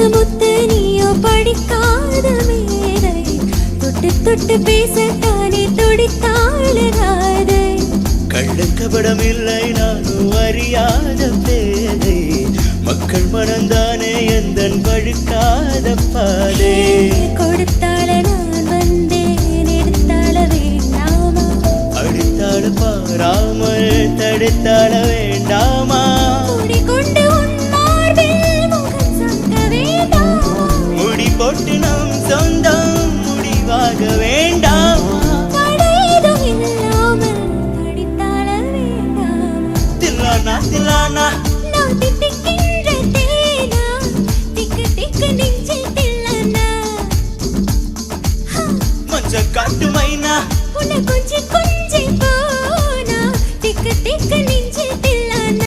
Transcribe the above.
முத்து முத்து நீயோ படிக்காத மேதை தொட்டு தொட்டு பேசத்தானே துடித்தாள ராதை கள்ளக்கபடம் இல்லை நானும் அறியாத பேதை மக்கள் மனந்தானே எந்தன் வழுக்காத பாதை கொடுத்தாள நான் வந்தேன் எடுத்தாள வேண்டாமா அடித்தாள பாராமல் தடுத்தாள வேண்டாமா கொண்டு உன் மார்பில் முகம் சொந்த வேண்டாமா முடி போட்டு நம் சொந்தம் முடிவாக வேண்டாமா தடையதும் இல்லாமல் தடித்தாள வேண்டாமா தில்லானா தில்லானா நான் தித்திக்கின்ற தேனா திக்கு திக்கு நெஞ்சில் தில்லனா மஞ்ச காட்டு மைனா உன்னை கொஞ்சி